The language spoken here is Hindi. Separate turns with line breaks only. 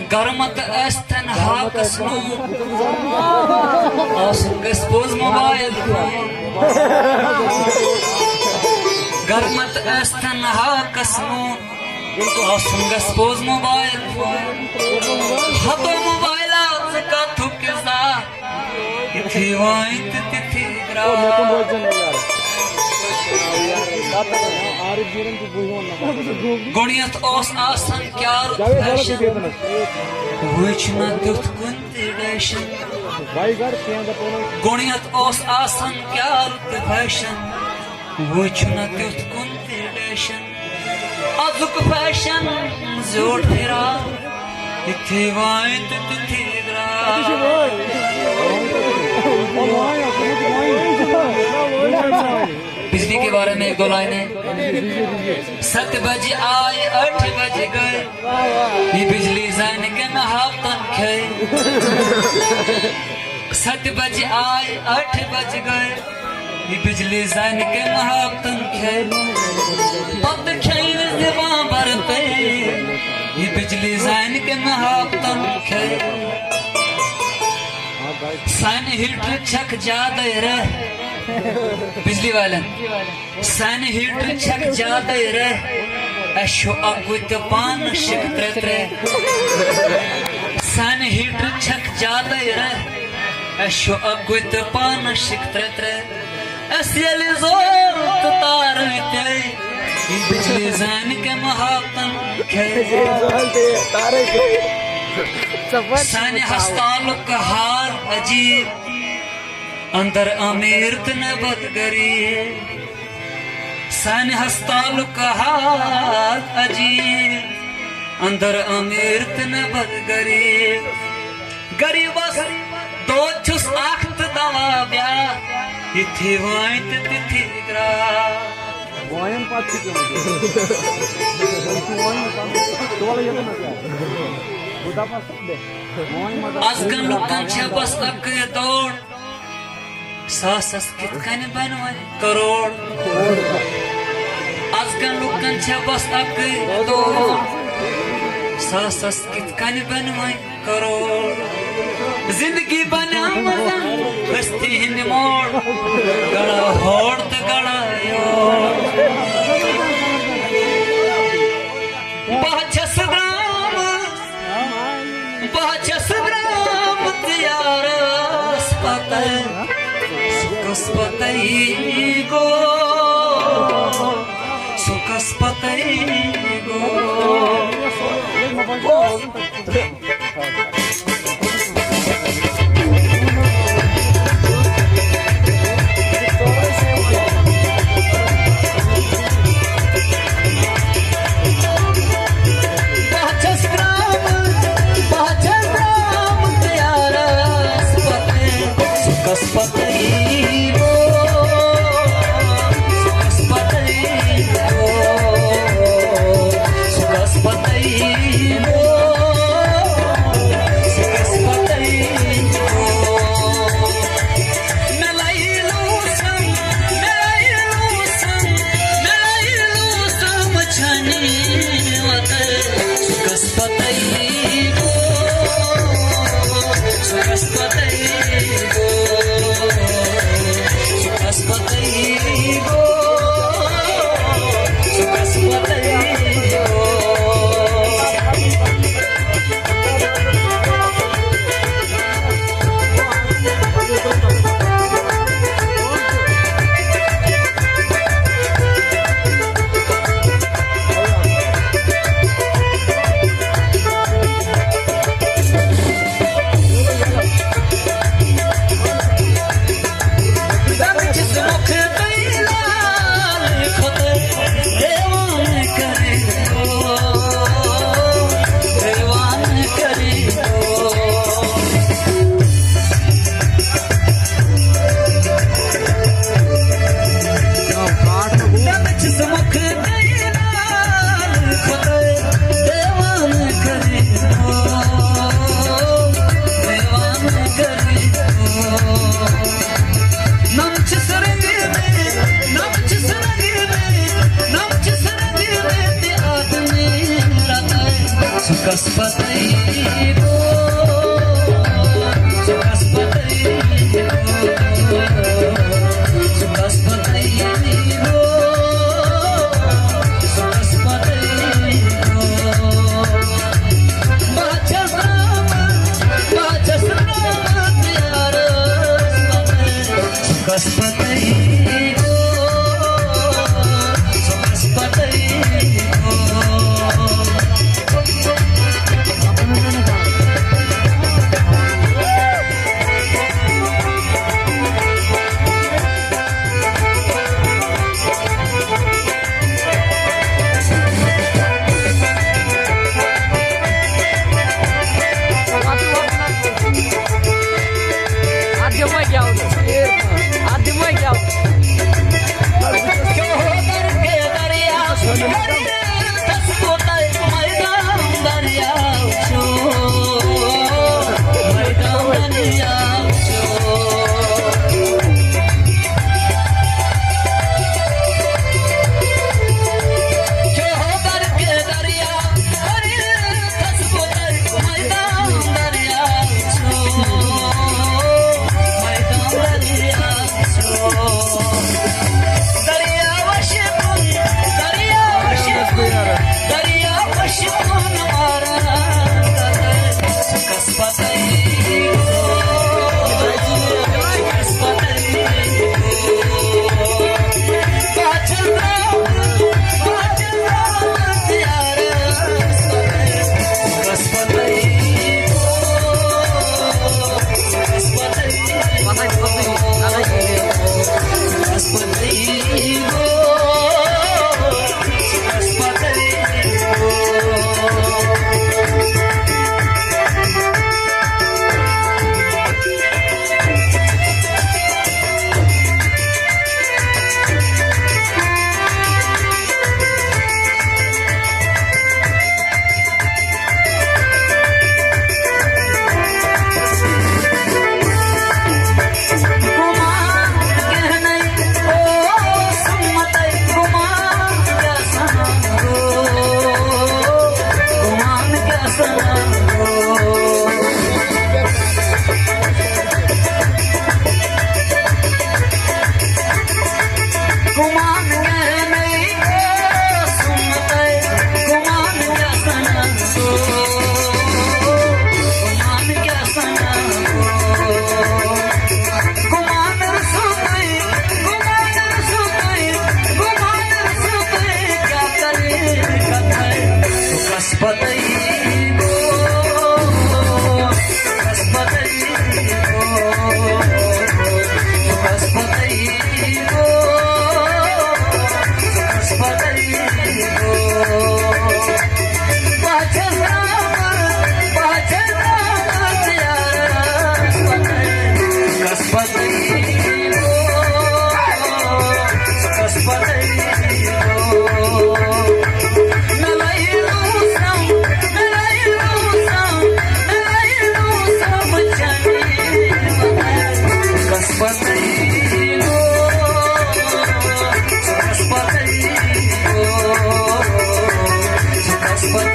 Garmat Aston Hakasnu Expose mobile phone Garmat Aston Hakasnu Expose mobile phone Hato mobile out ka thukza Ithi wait tithi gra Goniat os asan kyar fashion Which not dut consideration Goniat os asan kyar fashion Which not dut consideration Azuk fashion zor thera Ithi wait tithi gra बिजली के बारे में एक दो लाइनें 7 बजे आए 8 बजे गए ये बिजली जान के नहातन खे 7 बजे आए 8 बजे गए ये बिजली जान के नहातन खे पद खेल जवा बरते ये बिजली जान के नहातन खे सन हीटर छक ज्यादा रह बिजली वाले सन हीटर छक ज्यादा रह अशो अकुत पान शिक त्रे सन हीटर छक ज्यादा रह अशो अकुत पान शिक त्रे असल जोर तार ते बिजली जान के महातन खे सन हस्ताल का हाल अजीब अंदर अमीर न बदगरी सन हस्ताल का हाल अजीब अंदर अमीर न बदगरी गरीबस दो छुस आख्त दवा ब्या इथि वाइत तिथि ग्रा वायन पाछी के आजकल लोकां बस अक दौड़ सासस कित कने बनवाय करोड़ आजकल लोकां बस अक दौड़ सासस कित कने बनवाय करोड़ जिंदगी बना मजा बस्ती हिंद मोड़ गड़ा होड़ त गड़ा योड़ बाचस ग्राम त्यारस पतय सुकस पतय गो सुकस पतय गो
But